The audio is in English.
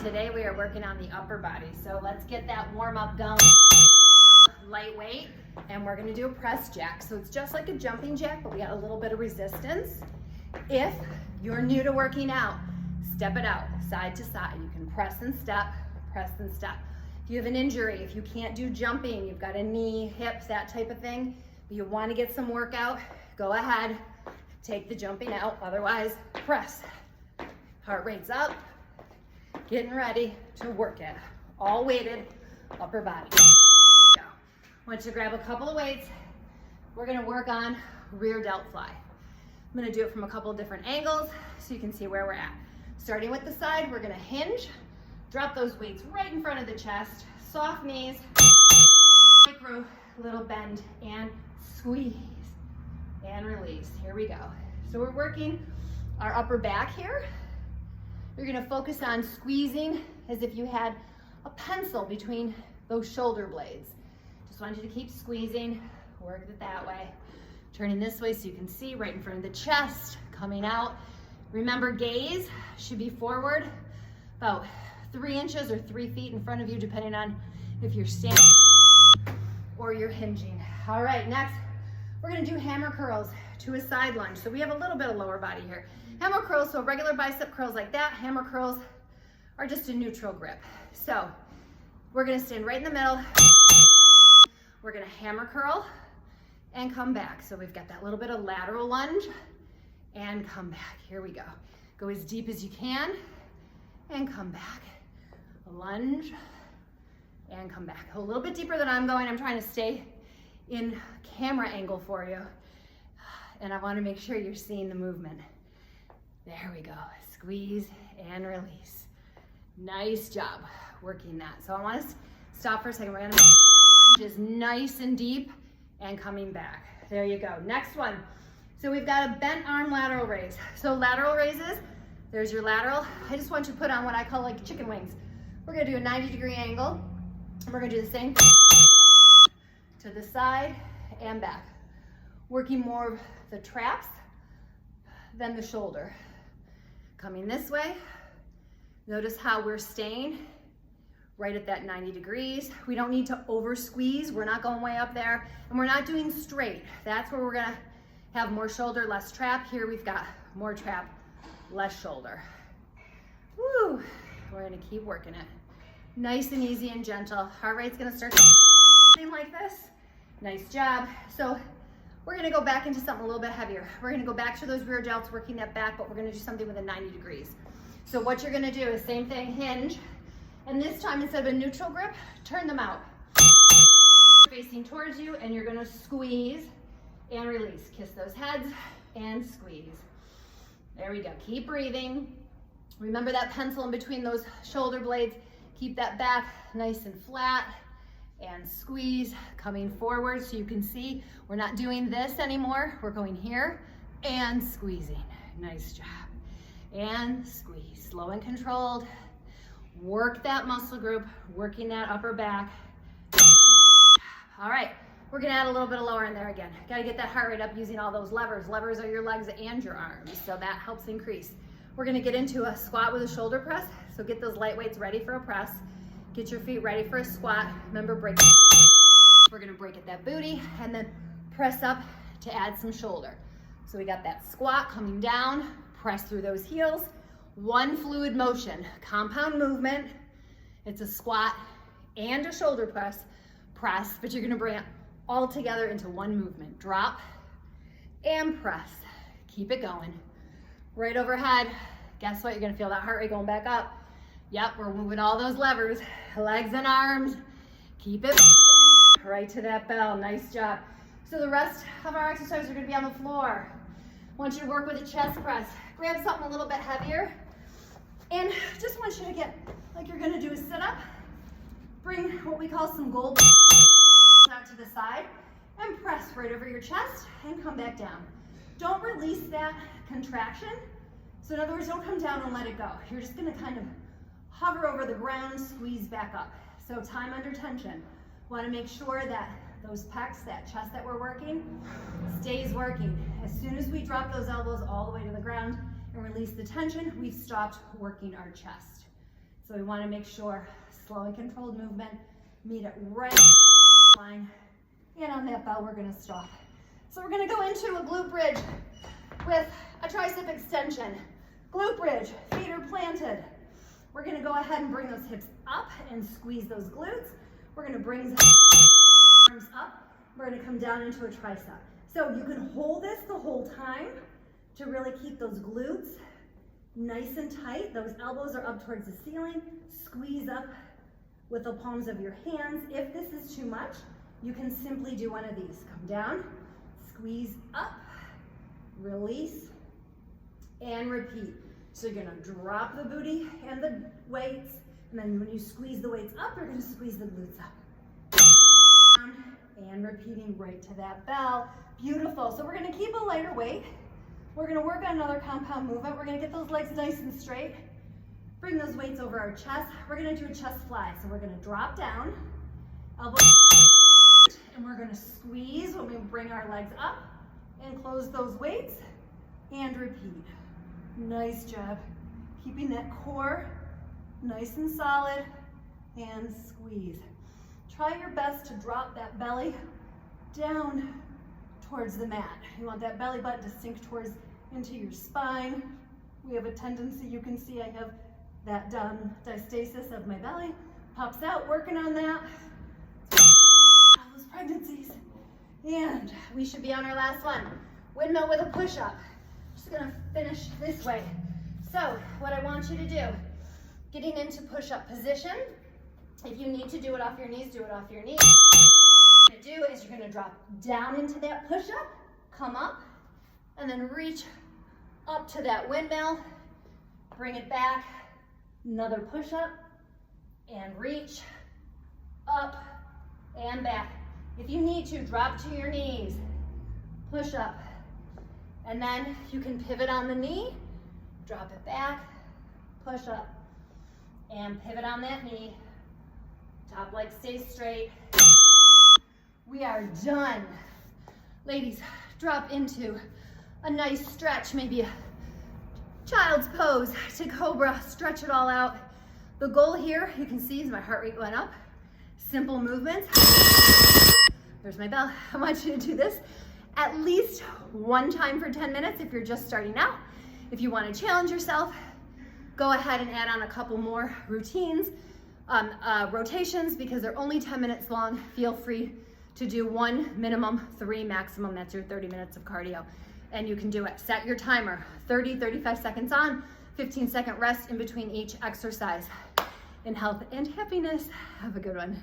Today we are working on the upper body. So let's get that warm up going. Lightweight, and we're gonna do a press jack. So it's just like a jumping jack, but we got a little bit of resistance. If you're new to working out, step it out, side to side. You can press and step, press and step. If you have an injury, if you can't do jumping, you've got a knee, hip, that type of thing, but you wanna get some workout, go ahead, take the jumping out, otherwise press. Heart rate's up, getting ready to work it. All weighted upper body. Here we go. I want you to grab a couple of weights. We're gonna work on rear delt fly. I'm gonna do it from a couple of different angles so you can see where we're at. Starting with the side, we're gonna hinge, drop those weights right in front of the chest, soft knees, micro little bend, and squeeze, and release. Here we go. So we're working our upper back here. You're gonna focus on squeezing as if you had a pencil between those shoulder blades. Just want you to keep squeezing, work it that way. Turning this way so you can see right in front of the chest, coming out. Remember, gaze should be forward, about 3 inches or 3 feet in front of you, depending on if you're standing or you're hinging. All right, next, we're gonna do hammer curls to a side lunge. So we have a little bit of lower body here. Hammer curls, so regular bicep curls like that. Hammer curls are just a neutral grip. So we're gonna stand right in the middle. We're gonna hammer curl and come back. So we've got that little bit of lateral lunge and come back. Here we go. Go as deep as you can and come back. A lunge and come back. A little bit deeper than I'm going. I'm trying to stay in camera angle for you. And I wanna make sure you're seeing the movement. There we go. Squeeze and release. Nice job working that. So I want to stop for a second. We're going to make that lunge is nice and deep and coming back. There you go. Next one. So we've got a bent arm lateral raise. So lateral raises, there's your lateral. I just want you to put on what I call like chicken wings. We're going to do a 90-degree angle. And we're going to do the same thing to the side and back. Working more of the traps than the shoulder. Coming this way, notice how we're staying right at that 90 degrees. We don't need to over squeeze. We're not going way up there, and we're not doing straight. That's where we're gonna have more shoulder, less trap. Here we've got more trap, less shoulder. Woo, we're gonna keep working it. Nice and easy and gentle. Heart rate's gonna start something like this. Nice job. So we're gonna go back into something a little bit heavier. We're gonna go back to those rear delts, working that back, but we're gonna do something with a 90 degrees. So what you're gonna do is same thing, hinge, and this time instead of a neutral grip, turn them out. Facing towards you, and you're gonna squeeze and release. Kiss those heads and squeeze. There we go, keep breathing. Remember that pencil in between those shoulder blades. Keep that back nice and flat. And squeeze, coming forward so you can see we're not doing this anymore. We're going here and squeezing. Nice job. And squeeze, slow and controlled. Work that muscle group, working that upper back. All right, we're gonna add a little bit of lower in there again. Gotta get that heart rate up using all those levers. Levers are your legs and your arms, so that helps increase. We're gonna get into a squat with a shoulder press, so get those light weights ready for a press. Get your feet ready for a squat. Remember, break it. We're gonna break at that booty and then press up to add some shoulder. So we got that squat coming down, press through those heels. One fluid motion, compound movement. It's a squat and a shoulder press, but you're gonna bring it all together into one movement. Drop and press. Keep it going. Right overhead. Guess what? You're gonna feel that heart rate going back up. Yep, we're moving all those levers, legs and arms. Keep it moving, right to that bell. Nice job. So the rest of our exercises are gonna be on the floor. I want you to work with a chest press. Grab something a little bit heavier. And just want you to get, like you're gonna do a sit-up. Bring what we call some gold out to the side and press right over your chest and come back down. Don't release that contraction. So in other words, don't come down and let it go. You're just gonna kind of hover over the ground, squeeze back up. So time under tension. Want to make sure that those pecs, that chest that we're working, stays working. As soon as we drop those elbows all the way to the ground and release the tension, we've stopped working our chest. So we want to make sure slow and controlled movement, meet it right line. And on that bell, we're going to stop. So we're going to go into a glute bridge with a tricep extension. Glute bridge, feet are planted. We're going to go ahead and bring those hips up and squeeze those glutes. We're going to bring the arms up. We're going to come down into a tricep. So you can hold this the whole time to really keep those glutes nice and tight. Those elbows are up towards the ceiling. Squeeze up with the palms of your hands. If this is too much, you can simply do one of these. Come down, squeeze up, release, and repeat. So you're gonna drop the booty and the weights, and then when you squeeze the weights up, you're gonna squeeze the glutes up. Down, and repeating right to that bell. Beautiful. So we're gonna keep a lighter weight. We're gonna work on another compound movement. We're gonna get those legs nice and straight. Bring those weights over our chest. We're gonna do a chest fly. So we're gonna drop down, elbow, and we're gonna squeeze when we bring our legs up and close those weights and repeat. Nice job. Keeping that core nice and solid and squeeze. Try your best to drop that belly down towards the mat. You want that belly button to sink towards into your spine. We have a tendency, you can see I have that diastasis of my belly. Pops out, working on that. All those pregnancies. And we should be on our last one. Windmill with a push-up. Just gonna finish this way. So what I want you to do, getting into push-up position. If you need to do it off your knees, do it off your knees. What you're gonna do is you're gonna drop down into that push-up, come up, and then reach up to that windmill, bring it back, another push-up, and reach up and back. If you need to, drop to your knees, push up, and then you can pivot on the knee, drop it back, push up, and pivot on that knee. Top leg stays straight. We are done. Ladies, drop into a nice stretch, maybe a child's pose to cobra, stretch it all out. The goal here, you can see, is my heart rate went up. Simple movements. There's my bell. I want you to do this at least one time for 10 minutes if you're just starting out. If you want to challenge yourself, go ahead and add on a couple more routines, rotations, because they're only 10 minutes long. Feel free to do one minimum, 3 maximum. That's your 30 minutes of cardio. And you can do it. Set your timer, 30, 35 seconds on, 15-second rest in between each exercise. In health and happiness, have a good one.